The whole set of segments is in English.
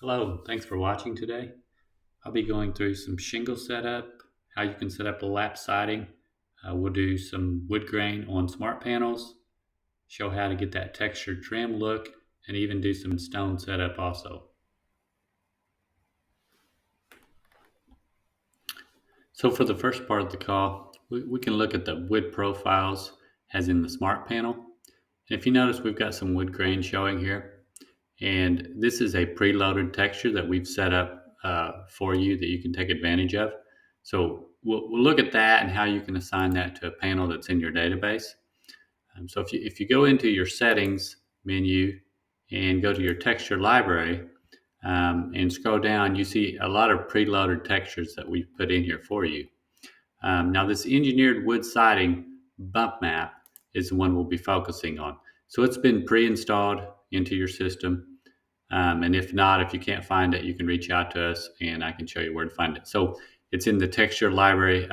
Hello, thanks for watching today. I'll be going through some shingle setup, how you can set up a lap siding. We'll do some wood grain on smart panels, show how to get that textured trim look, and even do some stone setup also. So for the first part of the call, we can look at the wood profiles as in the smart panel. And if you notice, we've got some wood grain showing here. And this is a preloaded texture that we've set up for you that you can take advantage of. So we'll look at that and how you can assign that to a panel that's in your database. So if you go into your settings menu and go to your texture library and scroll down, you see a lot of preloaded textures that we've put in here for you. Now this engineered wood siding bump map is the one we'll be focusing on. So it's been pre-installed into your system. And if not, if you can't find it, you can reach out to us and I can show you where to find it. So it's in the texture library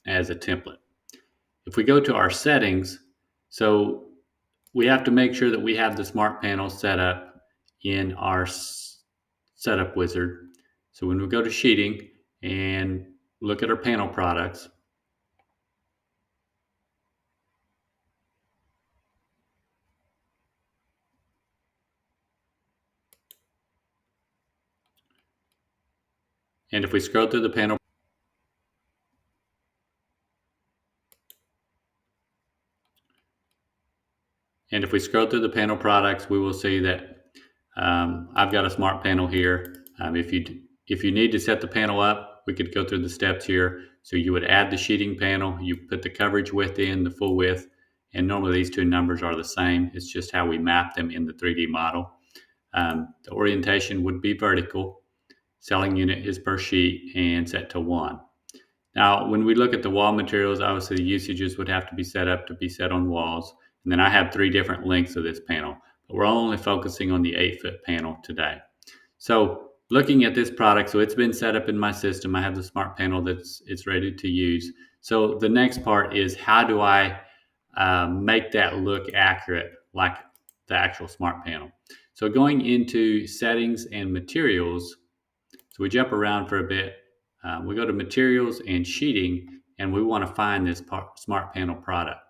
as a template. If we go to our settings, so we have to make sure that we have the smart panel set up in our setup wizard. So when we go to sheeting and look at our panel products, and if we scroll through the panel And if we scroll through the panel products, we will see that I've got a smart panel here. If you need to set the panel up, we could go through the steps here. So you would add the sheeting panel, you put the coverage width in, the full width, and normally these two numbers are the same. It's just how we map them in the 3D model. The orientation would be vertical. Selling unit is per sheet and set to 1. Now, when we look at the wall materials, obviously the usages would have to be set up to be set on walls. And then I have 3 different lengths of this panel, but we're only focusing on the 8-foot panel today. So looking at this product, so it's been set up in my system. I have the smart panel it's ready to use. So the next part is how do I make that look accurate like the actual smart panel? So going into settings and materials, so we jump around for a bit. We go to materials and sheeting, and we want to find this smart panel product.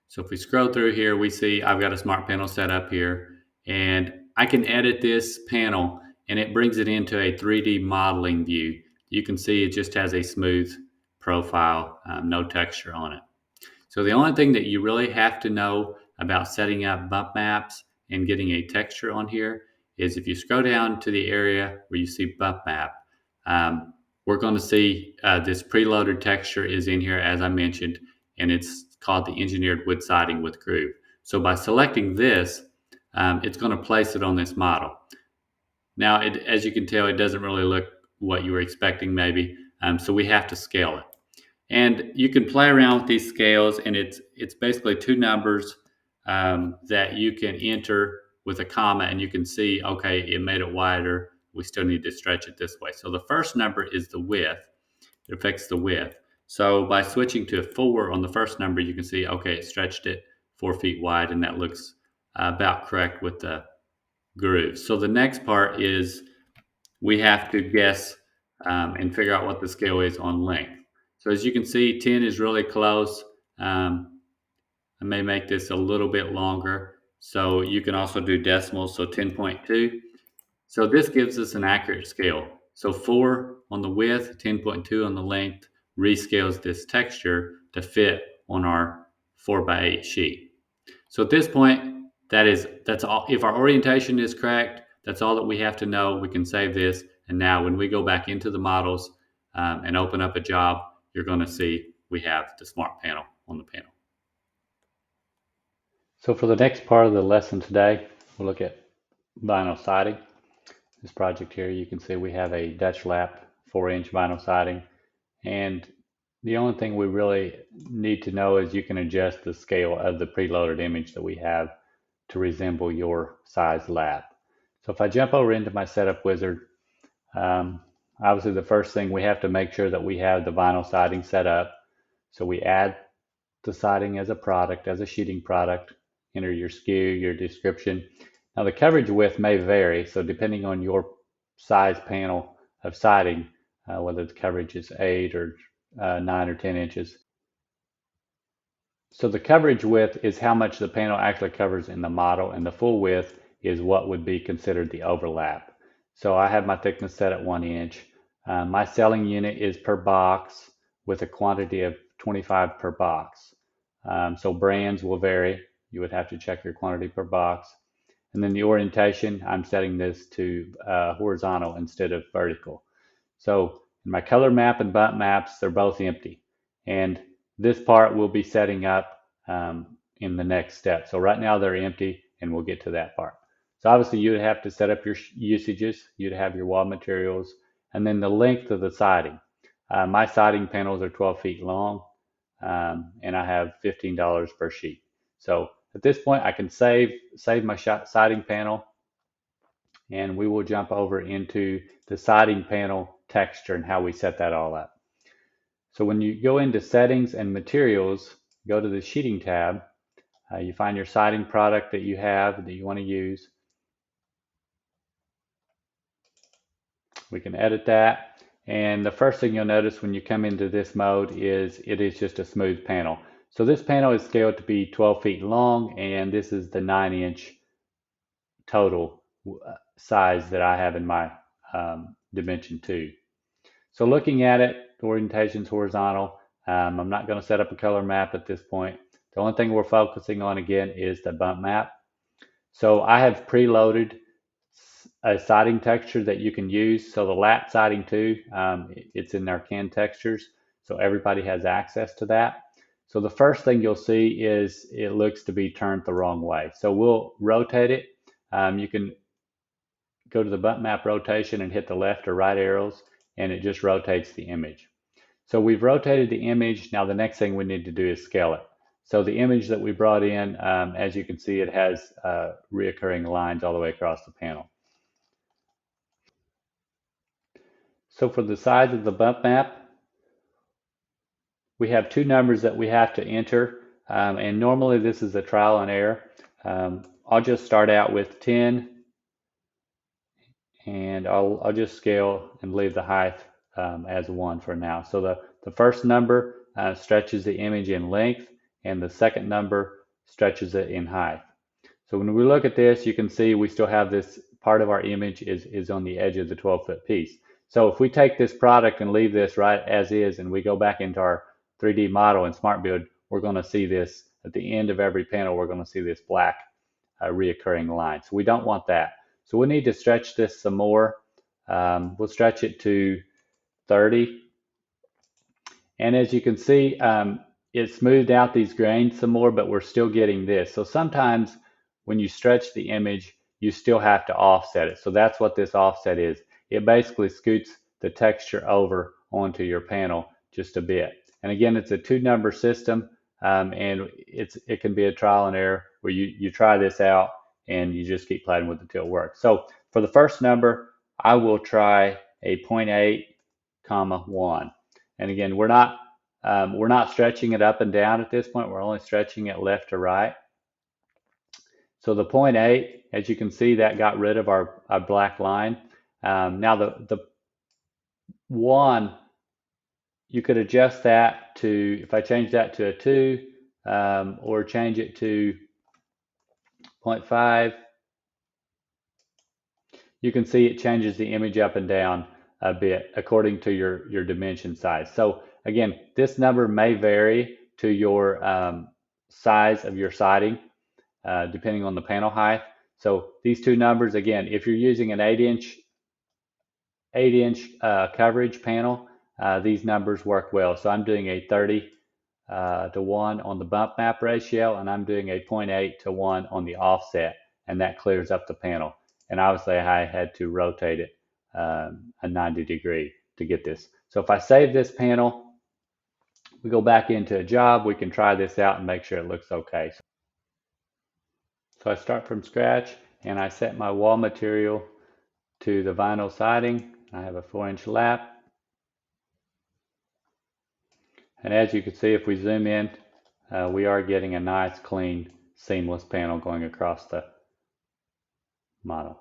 So if we scroll through here, we see I've got a smart panel set up here, and I can edit this panel, and it brings it into a 3D modeling view. You can see it just has a smooth profile, no texture on it. So the only thing that you really have to know about setting up bump maps and getting a texture on here is if you scroll down to the area where you see bump map, we're going to see this preloaded texture is in here, as I mentioned, and it's called the engineered wood siding with groove. So by selecting this, it's going to place it on this model. Now, as you can tell, it doesn't really look what you were expecting maybe, so we have to scale it. And you can play around with these scales, and it's basically 2 numbers that you can enter with a comma, and you can see, okay, it made it wider. We still need to stretch it this way. So the first number is the width. It affects the width. So by switching to 4 on the first number, you can see, okay, it stretched it 4 feet wide, and that looks about correct with the groove. So the next part is we have to guess and figure out what the scale is on length. So as you can see, 10 is really close. I may make this a little bit longer. So you can also do decimals, so 10.2. So this gives us an accurate scale. So 4 on the width, 10.2 on the length, rescales this texture to fit on our 4x8 sheet. So at this point, that's all. If our orientation is correct, that's all that we have to know. We can save this. And now when we go back into the models and open up a job, you're going to see we have the smart panel on the panel. So for the next part of the lesson today, we'll look at vinyl siding. This project here, you can see we have a Dutch lap 4-inch vinyl siding. And the only thing we really need to know is you can adjust the scale of the preloaded image that we have to resemble your size lap. So if I jump over into my setup wizard, obviously the first thing we have to make sure that we have the vinyl siding set up. So we add the siding as a product, as a sheeting product, enter your SKU, your description, Now the coverage width may vary, so depending on your size panel of siding, whether the coverage is 8 or 9 or 10 inches. So the coverage width is how much the panel actually covers in the model, and the full width is what would be considered the overlap. So I have my thickness set at 1 inch. My selling unit is per box with a quantity of 25 per box. So brands will vary. You would have to check your quantity per box. And then the orientation, I'm setting this to horizontal instead of vertical. So in my color map and bump maps, they're both empty. And this part we'll be setting up in the next step. So right now they're empty, and we'll get to that part. So obviously you would have to set up your usages. You'd have your wall materials, and then the length of the siding. My siding panels are 12 feet long, and I have $15 per sheet. So at this point, I can save my siding panel, and we will jump over into the siding panel texture and how we set that all up. So when you go into settings and materials, go to the sheeting tab, you find your siding product that you have that you want to use. We can edit that. And the first thing you'll notice when you come into this mode is it is just a smooth panel. So this panel is scaled to be 12 feet long, and this is the 9-inch total size that I have in my dimension 2. So looking at it, the orientation is horizontal. I'm not going to set up a color map at this point. The only thing we're focusing on again is the bump map. So I have preloaded a siding texture that you can use. So the lat siding too, it's in our canned textures. So everybody has access to that. So the first thing you'll see is it looks to be turned the wrong way. So we'll rotate it. You can go to the bump map rotation and hit the left or right arrows, and it just rotates the image. So we've rotated the image. Now the next thing we need to do is scale it. So the image that we brought in, as you can see, it has reoccurring lines all the way across the panel. So for the size of the bump map, we have 2 numbers that we have to enter, and normally this is a trial and error. I'll just start out with 10, and I'll just scale and leave the height as 1 for now. So the first number stretches the image in length, and the second number stretches it in height. So when we look at this, you can see we still have this part of our image is on the edge of the 12-foot piece. So if we take this product and leave this right as is, and we go back into our 3D model in Smartbuild, we're going to see this at the end of every panel. We're going to see this black reoccurring line. So we don't want that. So we need to stretch this some more. We'll stretch it to 30. And as you can see, it smoothed out these grains some more, but we're still getting this. So sometimes when you stretch the image, you still have to offset it. So that's what this offset is. It basically scoots the texture over onto your panel just a bit. And again, it's a 2-number system, and it can be a trial and error where you try this out and you just keep playing with it till it works. So for the first number, I will try a 0.8, 1. And again, we're not stretching it up and down at this point. We're only stretching it left to right. So the 0.8, as you can see, that got rid of our black line. Now the 1, you could adjust that to, if I change that to a 2, or change it to 0.5, you can see it changes the image up and down a bit according to your dimension size. So again, this number may vary to your size of your siding, depending on the panel height. So these 2 numbers, again, if you're using an 8-inch coverage panel, these numbers work well. So I'm doing a 30 to 1 on the bump map ratio, and I'm doing a 0.8 to 1 on the offset, and that clears up the panel. And obviously I had to rotate it a 90 degree to get this. So if I save this panel, we go back into a job, we can try this out and make sure it looks okay. So I start from scratch, and I set my wall material to the vinyl siding. I have a 4-inch lap. And as you can see, if we zoom in, we are getting a nice, clean, seamless panel going across the model.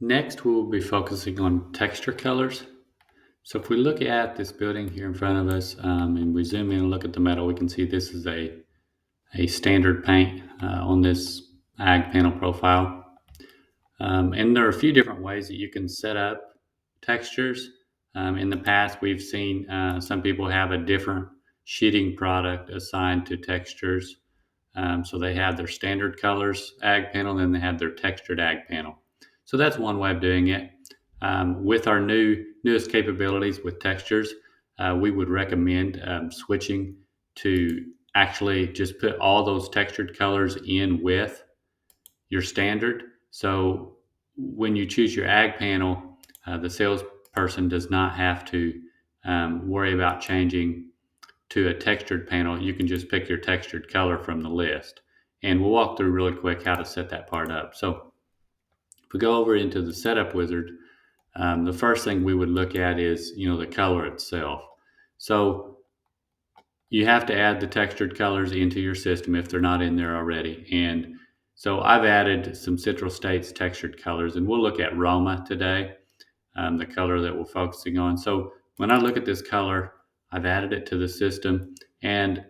Next, we'll be focusing on texture colors. So if we look at this building here in front of us and we zoom in and look at the metal, we can see this is a standard paint on this ag panel profile. And there are a few different ways that you can set up textures. In the past, we've seen some people have a different sheeting product assigned to textures. So they have their standard colors ag panel, and then they have their textured ag panel. So that's one way of doing it. With our newest capabilities with textures, we would recommend switching to actually just put all those textured colors in with your standard. So when you choose your ag panel, the salesperson does not have to worry about changing to a textured panel. You can just pick your textured color from the list. And we'll walk through really quick how to set that part up. So if we go over into the setup wizard, the first thing we would look at is, the color itself. So you have to add the textured colors into your system if they're not in there already. And so I've added some Central States textured colors, and we'll look at Roma today, the color that we're focusing on. So when I look at this color, I've added it to the system, and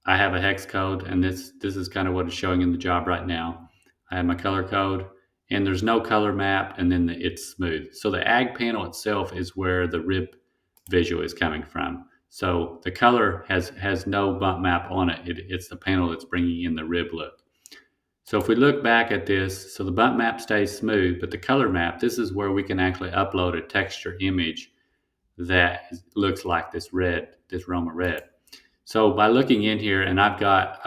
I have a hex code, and this is kind of what is showing in the job right now. I have my color code, and there's no color map, and then it's smooth. So the ag panel itself is where the rib visual is coming from. So the color has no bump map on it. It's the panel that's bringing in the rib look. So if we look back at this, so the bump map stays smooth, but the color map, this is where we can actually upload a texture image that looks like this Roma red. So by looking in here, and I've got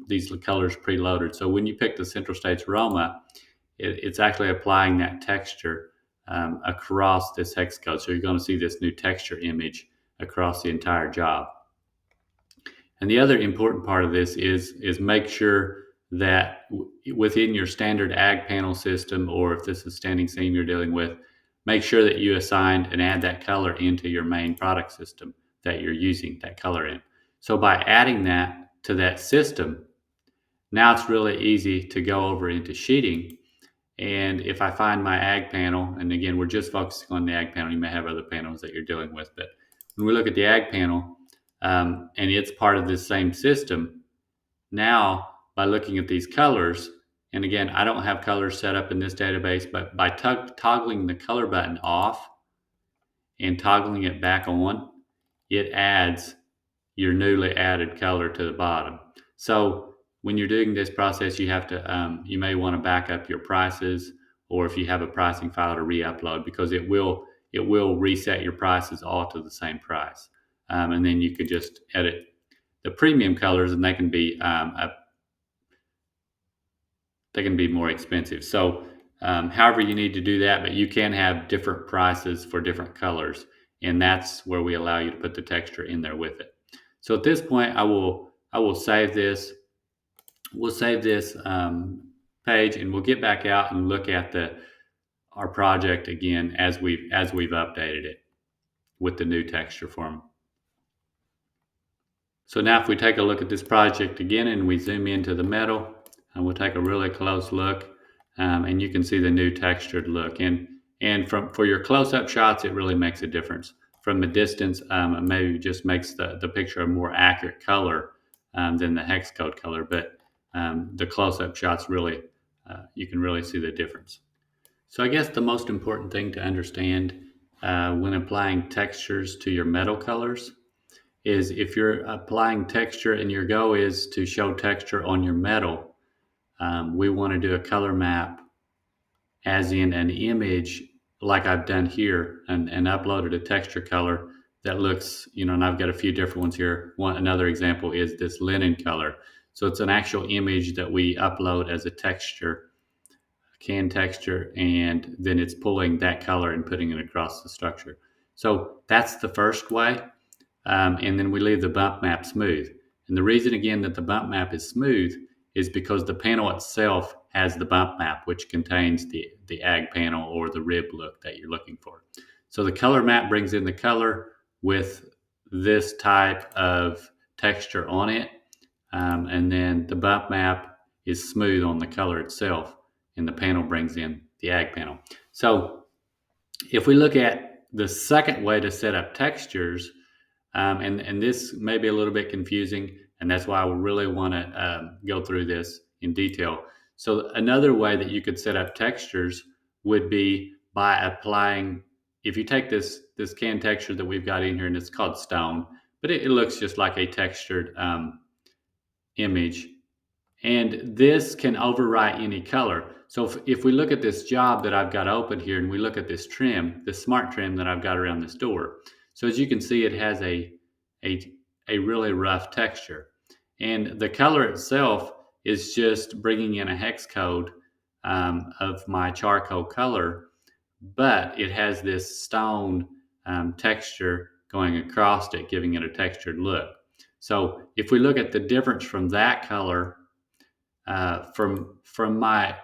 these colors preloaded. So when you pick the Central States Roma, it's actually applying that texture across this hex code. So you're going to see this new texture image across the entire job. And the other important part of this is make sure that within your standard ag panel system, or if this is standing seam you're dealing with, make sure that you assign and add that color into your main product system that you're using that color in. So by adding that to that system, now it's really easy to go over into sheeting. And if I find my ag panel, and again, we're just focusing on the ag panel, you may have other panels that you're dealing with, but when we look at the ag panel, and it's part of this same system, now by looking at these colors, and again, I don't have colors set up in this database, but by toggling the color button off and toggling it back on, it adds your newly added color to the bottom. So when you're doing this process, you have to, you may want to back up your prices, or if you have a pricing file to re-upload, because it will reset your prices all to the same price. And then you could just edit the premium colors, and they can be more expensive. So however you need to do that, but you can have different prices for different colors, and that's where we allow you to put the texture in there with it. So at this point, I will save this. We'll save this page, and we'll get back out and look at our project again as we've updated it with the new texture form. So now if we take a look at this project again and we zoom into the metal, and we'll take a really close look, and you can see the new textured look. And for your close-up shots, it really makes a difference. From a distance, it maybe just makes the picture a more accurate color than the hex code color, but the close-up shots really, you can really see the difference. So I guess the most important thing to understand when applying textures to your metal colors is if you're applying texture and your goal is to show texture on your metal, we want to do a color map as in an image like I've done here, and uploaded a texture color that looks, and I've got a few different ones here. Another example is this linen color. So it's an actual image that we upload as a texture, can texture, and then it's pulling that color and putting it across the structure. So that's the first way. And then we leave the bump map smooth. And the reason, again, that the bump map is smooth is because the panel itself has the bump map, which contains the ag panel or the rib look that you're looking for. So the color map brings in the color with this type of texture on it. And then the bump map is smooth on the color itself, and the panel brings in the ag panel. So if we look at the second way to set up textures, and this may be a little bit confusing, and that's why I really want to go through this in detail. So another way that you could set up textures would be by applying, if you take this can texture that we've got in here, and it's called stone, but it looks just like a textured image. And this can overwrite any color. So if we look at this job that I've got open here, and we look at this trim, this smart trim that I've got around this door. So as you can see, it has a really rough texture. And the color itself is just bringing in a hex code of my charcoal color, but it has this stone texture going across it, giving it a textured look. So if we look at the difference from that color, from my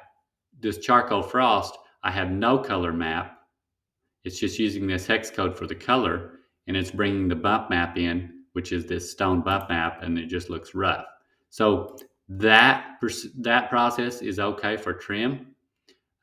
this charcoal frost, I have no color map. It's just using this hex code for the color, and it's bringing the bump map in, which is this stone bump map, and it just looks rough. So that process is okay for trim.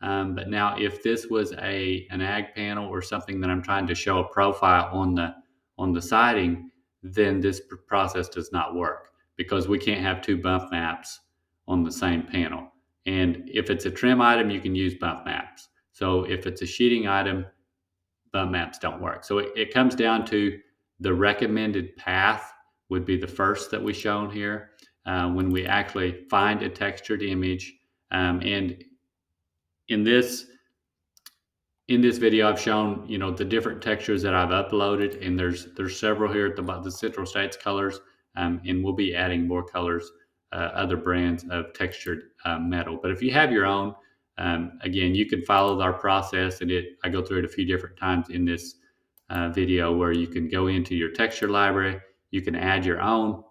But now if this was an ag panel or something that I'm trying to show a profile on the siding, then this process does not work, because we can't have two bump maps on the same panel. And if it's a trim item, you can use bump maps. So if it's a sheeting item, bump maps don't work. So it comes down to the recommended path would be the first that we shown here when we actually find a textured image. And in this video, I've shown the different textures that I've uploaded, and there's several here at the Central States colors, and we'll be adding more colors, other brands of textured metal. But if you have your own, again, you can follow our process, and I go through it a few different times in this video, where you can go into your texture library, you can add your own,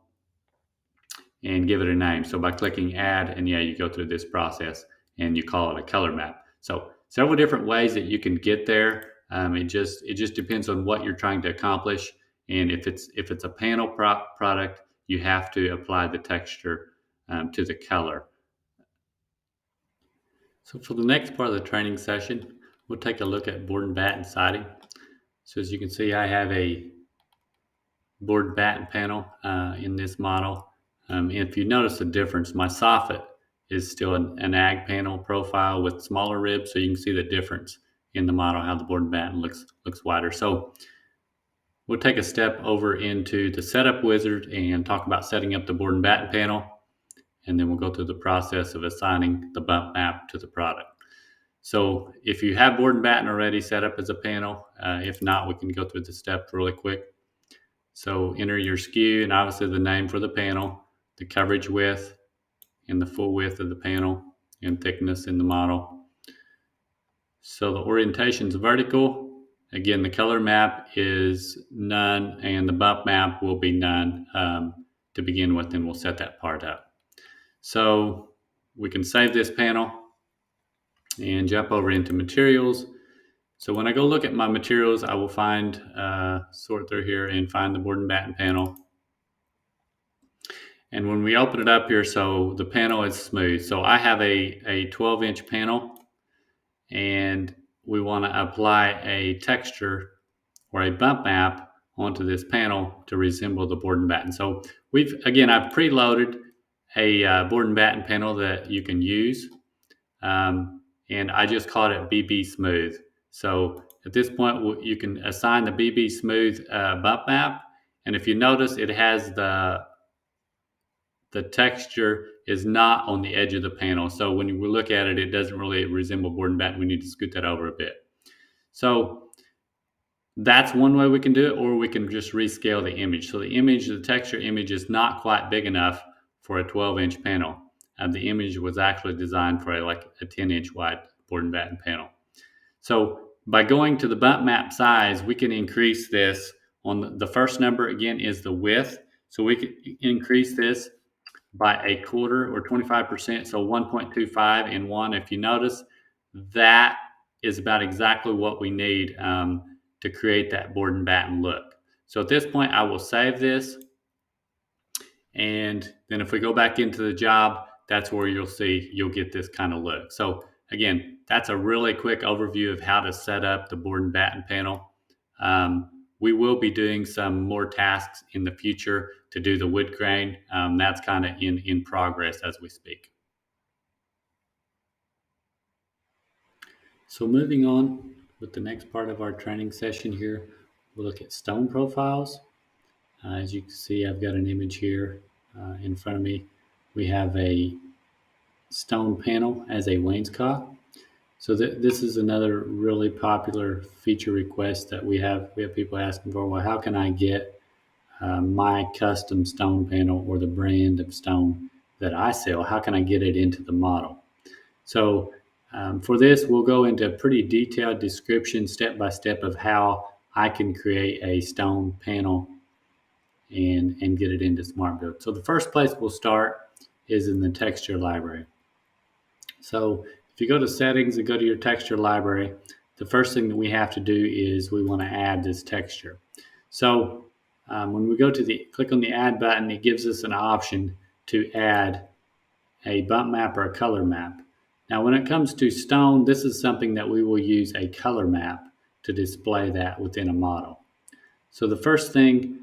and give it a name. So by clicking add, and you go through this process, and you call it a color map. So several different ways that you can get there. It just depends on what you're trying to accomplish. And if it's a panel product, you have to apply the texture to the color. So for the next part of the training session, we'll take a look at board and batten siding. So as you can see, I have a board and batten panel in this model. If you notice the difference, my soffit is still an ag panel profile with smaller ribs, so you can see the difference in the model, how the board and batten looks wider. So we'll take a step over into the setup wizard and talk about setting up the board and batten panel, and then we'll go through the process of assigning the bump map to the product. So if you have board and batten already set up as a panel, if not, we can go through the steps really quick. So enter your SKU and obviously the name for the panel, the coverage width, and the full width of the panel, and thickness in the model. So the orientation's vertical. Again, the color map is none, and the bump map will be none to begin with, and we'll set that part up. So we can save this panel and jump over into materials. So when I go look at my materials, I will find, sort through here and find the board and batten panel. And when we open it up here, so the panel is smooth. So I have a 12-inch panel, and we want to apply a texture or a bump map onto this panel to resemble the board and batten. So I've preloaded a board and batten panel that you can use, and I just called it BB Smooth. So at this point, you can assign the BB Smooth bump map, and if you notice, it has the texture is not on the edge of the panel. So when we look at it, it doesn't really resemble board and batten. We need to scoot that over a bit. So that's one way we can do it, or we can just rescale the image. So the texture image is not quite big enough for a 12-inch panel. The image was actually designed for a 10-inch wide board and batten panel. So by going to the bump map size, we can increase this. On the first number, again, is the width. So we can increase this by a quarter or 25%, so 1.25 and 1. If you notice, that is about exactly what we need to create that board and batten look. So at this point, I will save this, and then if we go back into the job, that's where you'll get this kind of look. So again, that's a really quick overview of how to set up the board and batten panel. We will be doing some more tasks in the future to do the wood grain. That's kind of in progress as we speak. So moving on with the next part of our training session here, we'll look at stone profiles. As you can see, I've got an image here in front of me. We have a stone panel as a wainscot. So this is another really popular feature request that we have. We have people asking for, well, how can I get my custom stone panel or the brand of stone that I sell? How can I get it into the model? So for this, we'll go into a pretty detailed description step by step of how I can create a stone panel and get it into Smartbuild. So the first place we'll start is in the texture library. So if you go to settings and go to your texture library, the first thing that we have to do is we want to add this texture. So when we go to click on the add button, it gives us an option to add a bump map or a color map. Now when it comes to stone, this is something that we will use a color map to display that within a model. So the first thing,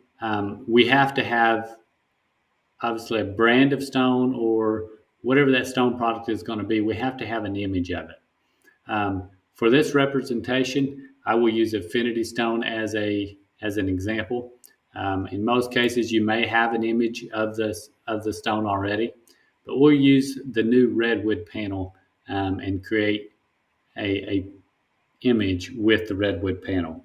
we have to have obviously a brand of stone or whatever that stone product is going to be. We have to have an image of it. For this representation, I will use Affinity Stone as an example. In most cases, you may have an image of the stone already, but we'll use the new redwood panel and create a image with the redwood panel.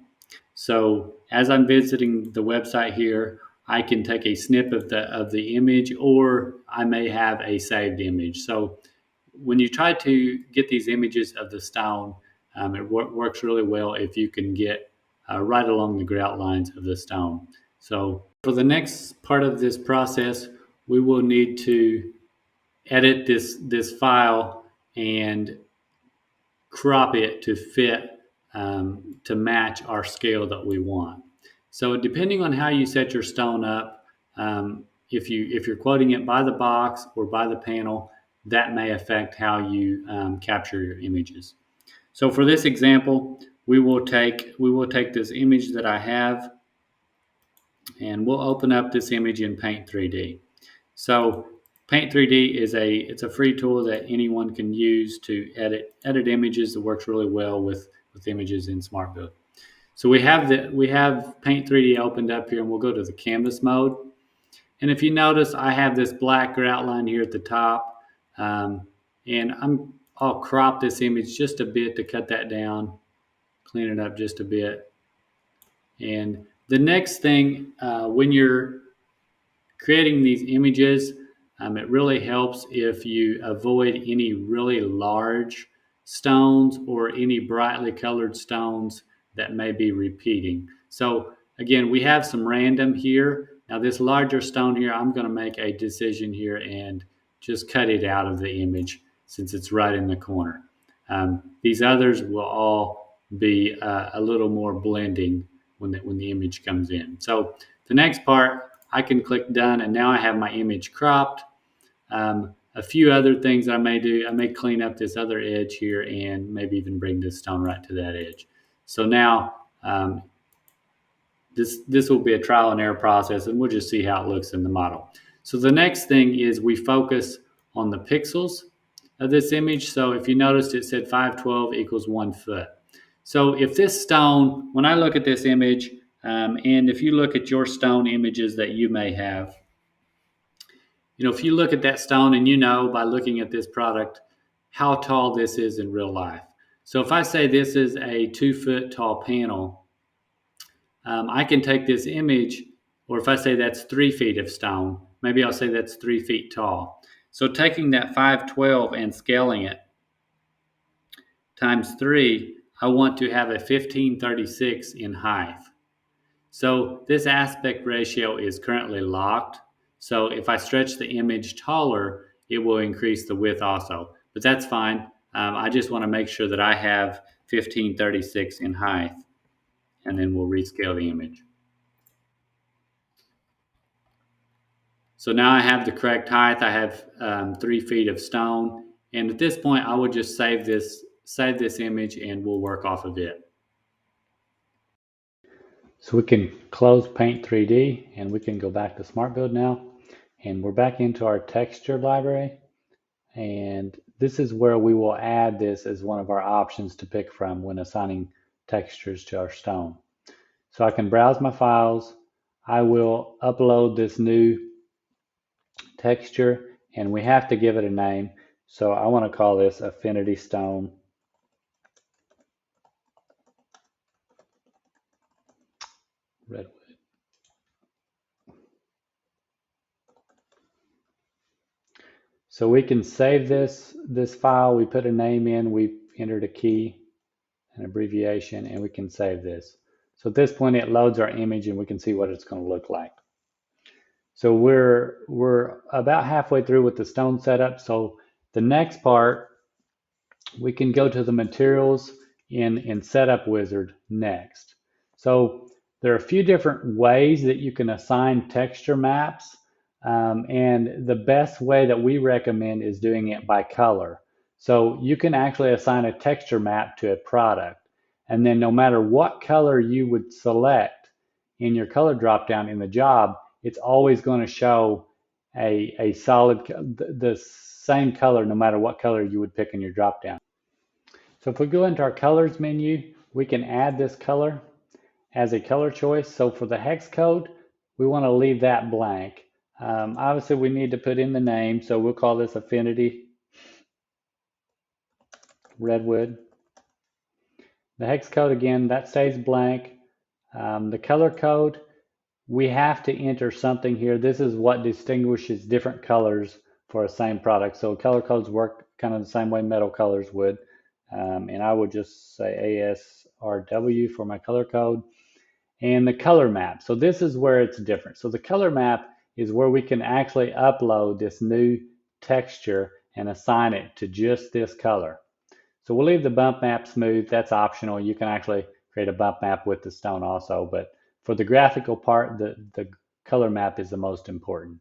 So as I'm visiting the website here, I can take a snip of the image, or I may have a saved image. So when you try to get these images of the stone, it works really well if you can get right along the grout lines of the stone. So for the next part of this process, we will need to edit this file and crop it to fit to match our scale that we want. So depending on how you set your stone up, if you're quoting it by the box or by the panel, that may affect how you capture your images. So for this example, we will take this image that I have, and we'll open up this image in Paint 3D. So Paint 3D is a free tool that anyone can use to edit images. That works really well with images in Smartbuild. So we have Paint 3D opened up here, and we'll go to the canvas mode. And if you notice, I have this black grout line here at the top, and I'll crop this image just a bit to cut that down, clean it up just a bit. And the next thing, when you're creating these images, it really helps if you avoid any really large stones or any brightly colored stones that may be repeating. So again, we have some random here. Now this larger stone here, I'm going to make a decision here and just cut it out of the image since it's right in the corner. These others will all be a little more blending when the image comes in. So the next part, I can click done, and now I have my image cropped. A few other things I may do, I may clean up this other edge here and maybe even bring this stone right to that edge. So now this will be a trial and error process, and we'll just see how it looks in the model. So the next thing is we focus on the pixels of this image. So if you noticed, it said 512 equals 1 foot. So if this stone, when I look at this image, and if you look at your stone images that you may have, if you look at that stone and you know by looking at this product how tall this is in real life. So if I say this is a 2 foot tall panel, I can take this image, or if I say that's 3 feet of stone, maybe I'll say that's 3 feet tall. So taking that 512 and scaling it times 3, I want to have a 1536 in height. So this aspect ratio is currently locked. So if I stretch the image taller, it will increase the width also. But that's fine. I just want to make sure that I have 1536 in height, and then we'll rescale the image. So now I have the correct height. I have 3 feet of stone. And at this point, I would just save this image and we'll work off of it. So we can close Paint 3D and we can go back to Smartbuild now. And we're back into our texture library. And this is where we will add this as one of our options to pick from when assigning textures to our stone. So I can browse my files. I will upload this new texture and we have to give it a name. So I want to call this Affinity Stone Redwood. So we can save this file. We put a name in, we entered a key, an abbreviation, and we can save this. So at this point it loads our image and we can see what it's going to look like. So we're about halfway through with the stone setup. So the next part, we can go to the materials in Setup Wizard next. So there are a few different ways that you can assign texture maps. And the best way that we recommend is doing it by color. So you can actually assign a texture map to a product. And then no matter what color you would select in your color dropdown in the job, it's always going to show a solid, the same color no matter what color you would pick in your dropdown. So if we go into our colors menu, we can add this color as a color choice. So for the hex code, we want to leave that blank. Obviously, we need to put in the name, so we'll call this Affinity Redwood. The hex code, again, that stays blank. The color code, we have to enter something here. This is what distinguishes different colors for a same product. So color codes work kind of the same way metal colors would. And I would just say ASRW for my color code. And the color map. So this is where it's different. So the color map is where we can actually upload this new texture and assign it to just this color. So we'll leave the bump map smooth. That's optional. You can actually create a bump map with the stone also, but for the graphical part, the color map is the most important.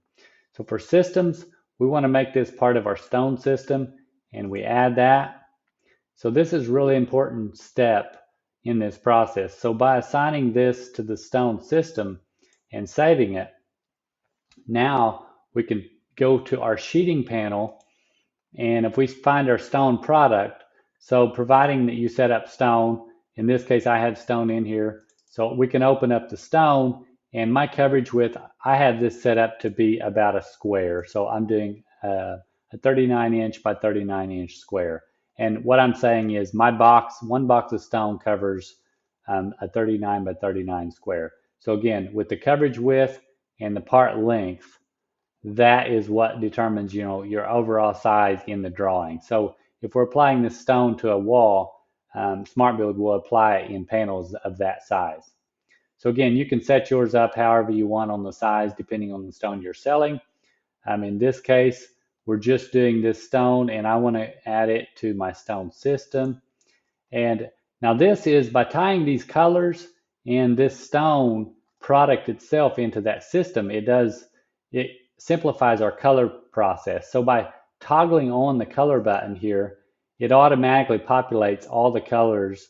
So for systems, we want to make this part of our stone system, and we add that. So this is really important step in this process. So by assigning this to the stone system and saving it, now we can go to our sheeting panel, and if we find our stone product, so providing that you set up stone, in this case I have stone in here, so we can open up the stone, and my coverage width, I have this set up to be about a square. So I'm doing a 39 inch by 39 inch square. And what I'm saying is my box, one box of stone covers a 39 by 39 square. So again, with the coverage width and the part length, that is what determines, your overall size in the drawing. So if we're applying this stone to a wall, Smartbuild will apply it in panels of that size. So again, you can set yours up however you want on the size depending on the stone you're selling. In this case, we're just doing this stone and I want to add it to my stone system. And now this is by tying these colors and this stone product itself into that system, it simplifies our color process. So by toggling on the color button here, it automatically populates all the colors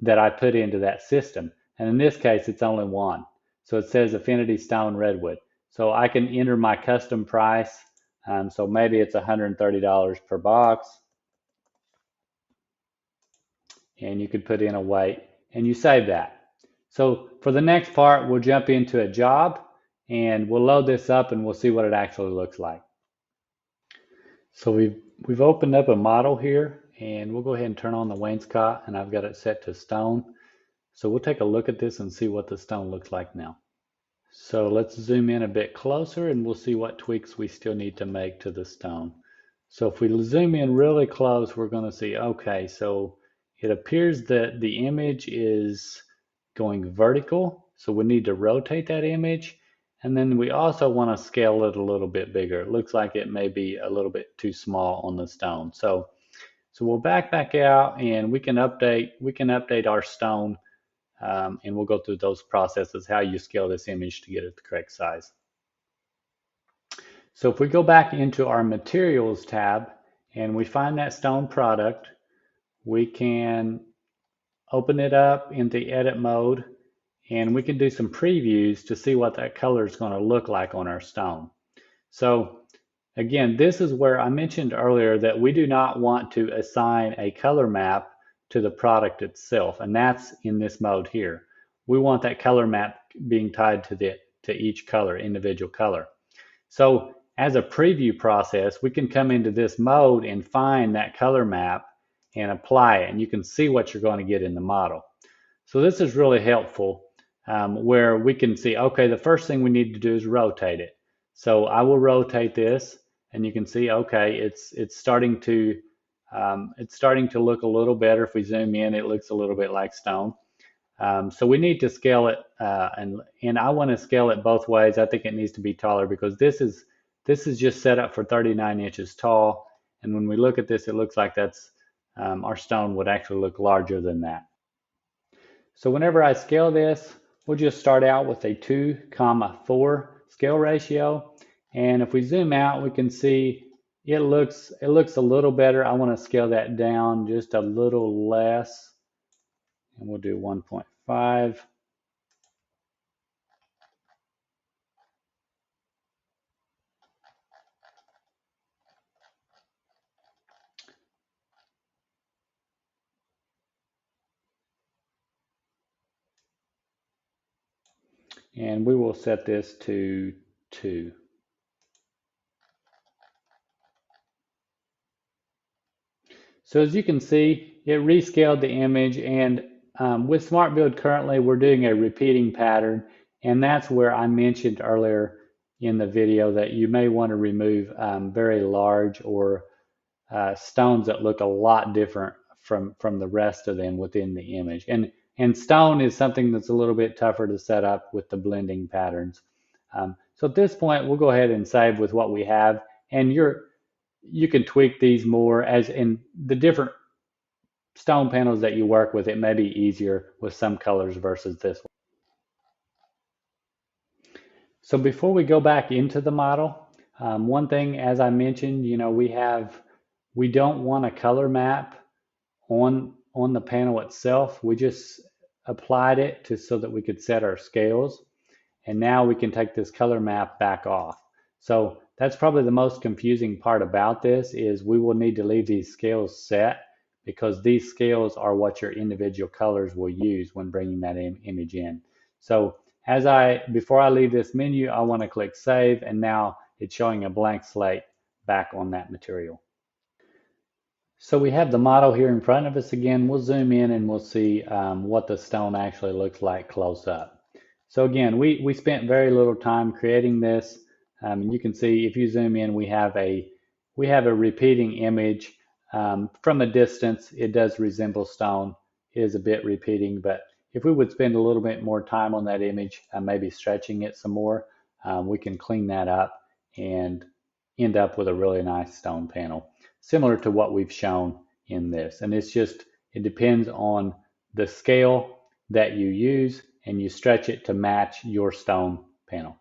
that I put into that system. And in this case, it's only one. So it says Affinity Stone Redwood. So I can enter my custom price. So maybe it's $130 per box. And you could put in a weight and you save that. So for the next part, we'll jump into a job and we'll load this up and we'll see what it actually looks like. So we've opened up a model here and we'll go ahead and turn on the wainscot, and I've got it set to stone. So we'll take a look at this and see what the stone looks like now. So let's zoom in a bit closer and we'll see what tweaks we still need to make to the stone. So if we zoom in really close, we're going to see, okay, so it appears that the image is going vertical. So we need to rotate that image. And then we also want to scale it a little bit bigger. It looks like it may be a little bit too small on the stone. So we'll back out and we can update our stone. And we'll go through those processes, how you scale this image to get it the correct size. So if we go back into our materials tab and we find that stone product, we can open it up into edit mode and we can do some previews to see what that color is going to look like on our stone. So again, this is where I mentioned earlier that we do not want to assign a color map to the product itself, and that's in this mode here. We want that color map being tied to each color, individual color. So as a preview process, we can come into this mode and find that color map and apply it, and you can see what you're going to get in the model. So this is really helpful where we can see, okay, the first thing we need to do is rotate it. So I will rotate this, and you can see, okay, it's starting to look a little better. If we zoom in, it looks a little bit like stone. So we need to scale it, and I want to scale it both ways. I think it needs to be taller because this is just set up for 39 inches tall, and when we look at this, it looks like that's our stone would actually look larger than that. So whenever I scale this, we'll just start out with a 2:4 scale ratio, and if we zoom out, we can see it looks a little better. I want to scale that down just a little less, and we'll do 1.5. And we will set this to 2. So as you can see, it rescaled the image, and with Smartbuild currently we're doing a repeating pattern, and that's where I mentioned earlier in the video that you may want to remove very large or stones that look a lot different from the rest of them within the image. And stone is something that's a little bit tougher to set up with the blending patterns. So at this point, we'll go ahead and save with what we have, and you can tweak these more as in the different stone panels that you work with. It may be easier with some colors versus this one. So before we go back into the model, one thing, as I mentioned, we don't want a color map on the panel itself. We just applied it so that we could set our scales, and now we can take this color map back off. So that's probably the most confusing part about this, is we will need to leave these scales set because these scales are what your individual colors will use when bringing that image in. So before I leave this menu, I want to click save, and now it's showing a blank slate back on that material. So we have the model here in front of us again. We'll zoom in and we'll see what the stone actually looks like close up. So again, we spent very little time creating this. You can see if you zoom in, we have a repeating image. From a distance, it does resemble stone. It is a bit repeating, but if we would spend a little bit more time on that image, maybe stretching it some more, we can clean that up and end up with a really nice stone panel, similar to what we've shown in this. And it depends on the scale that you use, and you stretch it to match your stone panel.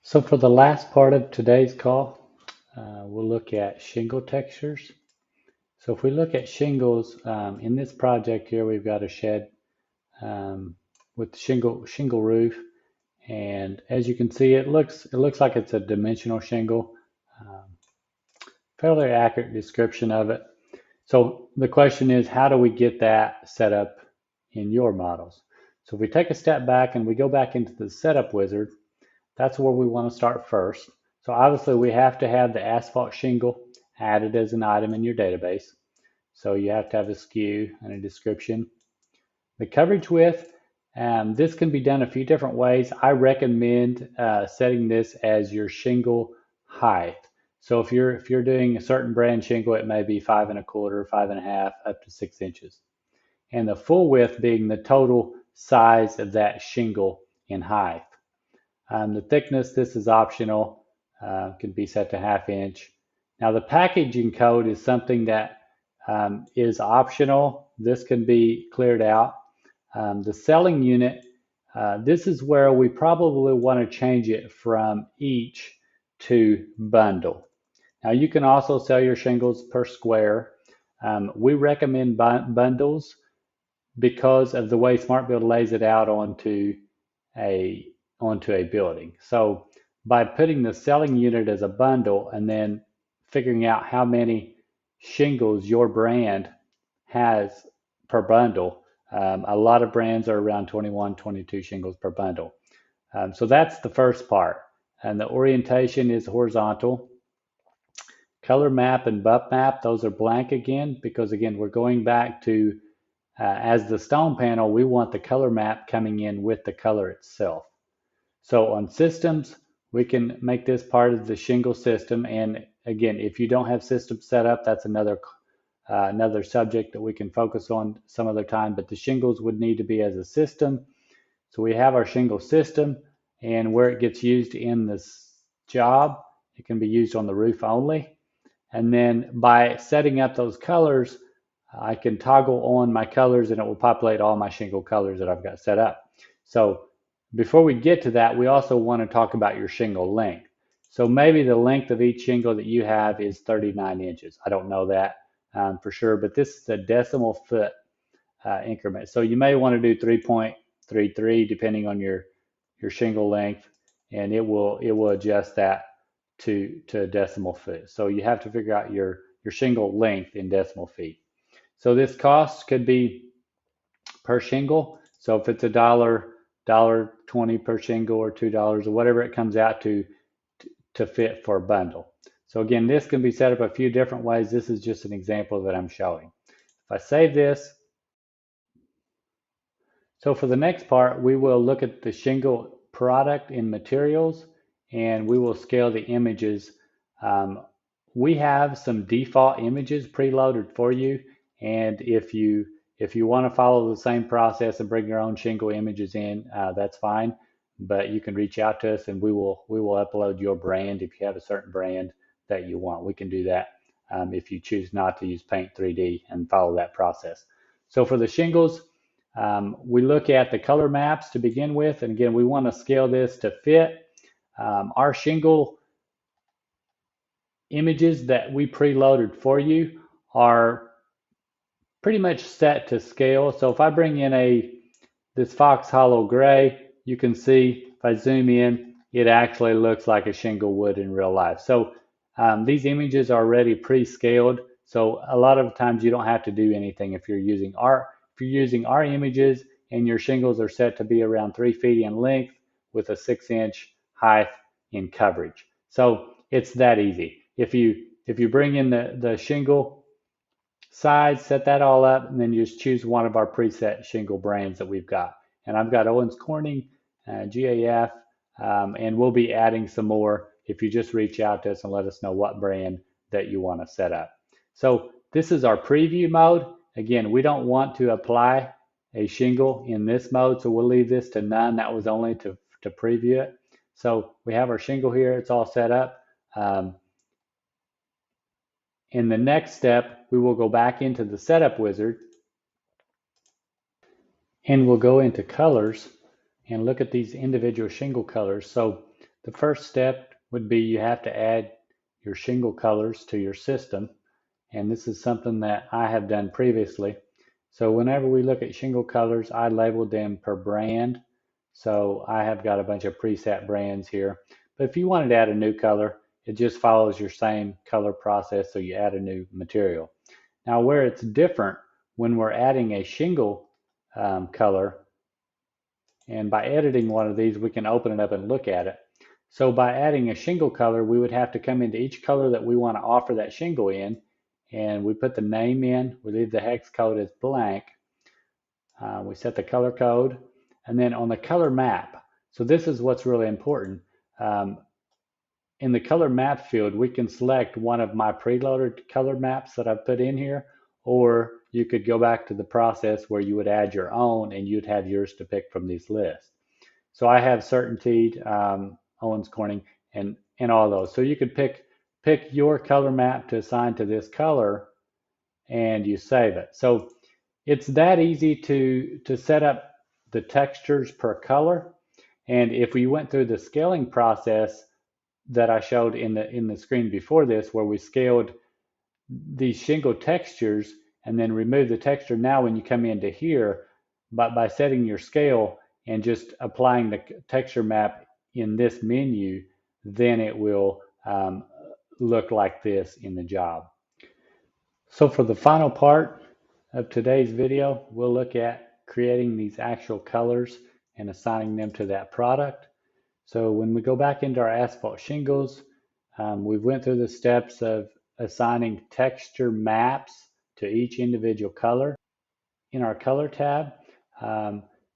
So for the last part of today's call, we'll look at shingle textures. So if we look at shingles, in this project here, we've got a shed with shingle roof, and as you can see, it looks like it's a dimensional shingle. Fairly accurate description of it. So the question is, how do we get that set up in your models? So if we take a step back and we go back into the setup wizard, that's where we want to start first. So obviously we have to have the asphalt shingle added as an item in your database. So you have to have a SKU and a description. The coverage width, this can be done a few different ways. I recommend setting this as your shingle height. So if you're doing a certain brand shingle, it may be 5 1/4, 5 1/2, up to 6 inches. And the full width being the total size of that shingle in height. The thickness, this is optional, can be set to 1/2 inch. Now the packaging code is something that is optional. This can be cleared out. The selling unit, This is where we probably want to change it from each to bundle. Now you can also sell your shingles per square. We recommend bundles because of the way Smartbuild lays it out a onto a building. So by putting the selling unit as a bundle and then figuring out how many shingles your brand has per bundle, a lot of brands are around 21, 22 shingles per bundle. So that's the first part. And the orientation is horizontal. Color map and bump map, those are blank again, because again, we're going back to as the stone panel, we want the color map coming in with the color itself. So on systems, we can make this part of the shingle system. And again, if you don't have systems set up, that's another subject that we can focus on some other time. But the shingles would need to be as a system. So we have our shingle system, and where it gets used in this job, it can be used on the roof only. And then by setting up those colors, I can toggle on my colors and it will populate all my shingle colors that I've got set up. So before we get to that, we also want to talk about your shingle length. So maybe the length of each shingle that you have is 39 inches. I don't know that for sure, but this is a decimal foot increment. So you may want to do 3.33 depending on your shingle length, and it will adjust that to a decimal foot. So you have to figure out your shingle length in decimal feet. So this cost could be per shingle. So if it's $1.20 per shingle or $2 or whatever it comes out to fit for a bundle. So again, this can be set up a few different ways. This is just an example that I'm showing. If I save this, so for the next part, we will look at the shingle product in materials, and we will scale the images. We have some default images preloaded for you, and if you want to follow the same process and bring your own shingle images in, that's fine. But you can reach out to us, and we will upload your brand if you have a certain brand that you want. We can do that if you choose not to use Paint 3D and follow that process. So for the shingles, we look at the color maps to begin with, and again, we want to scale this to fit. Our shingle images that we preloaded for you are pretty much set to scale. So if I bring in this Fox Hollow Gray, you can see if I zoom in, it actually looks like a shingle would in real life. So these images are already pre-scaled. So a lot of times you don't have to do anything if you're using our images, and your shingles are set to be around 3 feet in length with a 6-inch height in coverage. So it's that easy. If you bring in the shingle size, set that all up, and then you just choose one of our preset shingle brands that we've got. And I've got Owens Corning, GAF, and we'll be adding some more if you just reach out to us and let us know what brand that you want to set up. So this is our preview mode. Again, we don't want to apply a shingle in this mode, so we'll leave this to none. That was only to preview it. So we have our shingle here. It's all set up. In the next step, we will go back into the setup wizard, and we'll go into colors and look at these individual shingle colors. So the first step would be you have to add your shingle colors to your system. And this is something that I have done previously. So whenever we look at shingle colors, I labeled them per brand. So I have got a bunch of preset brands here. But if you wanted to add a new color, it just follows your same color process, so you add a new material. Now where it's different when we're adding a shingle color, and by editing one of these, we can open it up and look at it. So by adding a shingle color, we would have to come into each color that we want to offer that shingle in, and we put the name in, we leave the hex code as blank, we set the color code, and then on the color map, so this is what's really important, in the color map field, we can select one of my preloaded color maps that I've put in here, or you could go back to the process where you would add your own and you'd have yours to pick from these lists. So I have Certainty, Owens Corning, and all those. So you could pick your color map to assign to this color, and you save it. So it's that easy to set up the textures per color. And if we went through the scaling process that I showed in the screen before this, where we scaled these shingle textures and then remove the texture, now when you come into here, by setting your scale and just applying the texture map in this menu, then it will look like this in the job. So for the final part of today's video, we'll look at creating these actual colors and assigning them to that product. So when we go back into our asphalt shingles, we went through the steps of assigning texture maps to each individual color. In our color tab,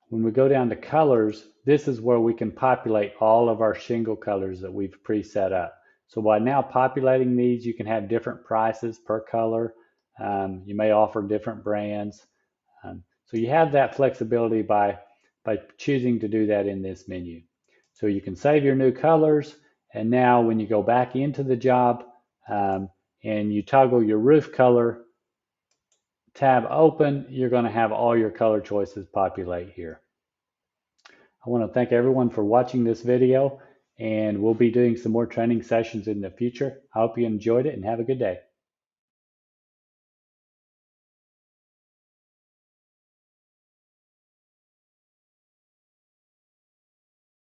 when we go down to colors, this is where we can populate all of our shingle colors that we've preset up. So by now populating these, you can have different prices per color. You may offer different brands. So you have that flexibility by choosing to do that in this menu. So you can save your new colors, and now when you go back into the job and you toggle your roof color tab open, you're going to have all your color choices populate here. I want to thank everyone for watching this video, and we'll be doing some more training sessions in the future. I hope you enjoyed it and have a good day.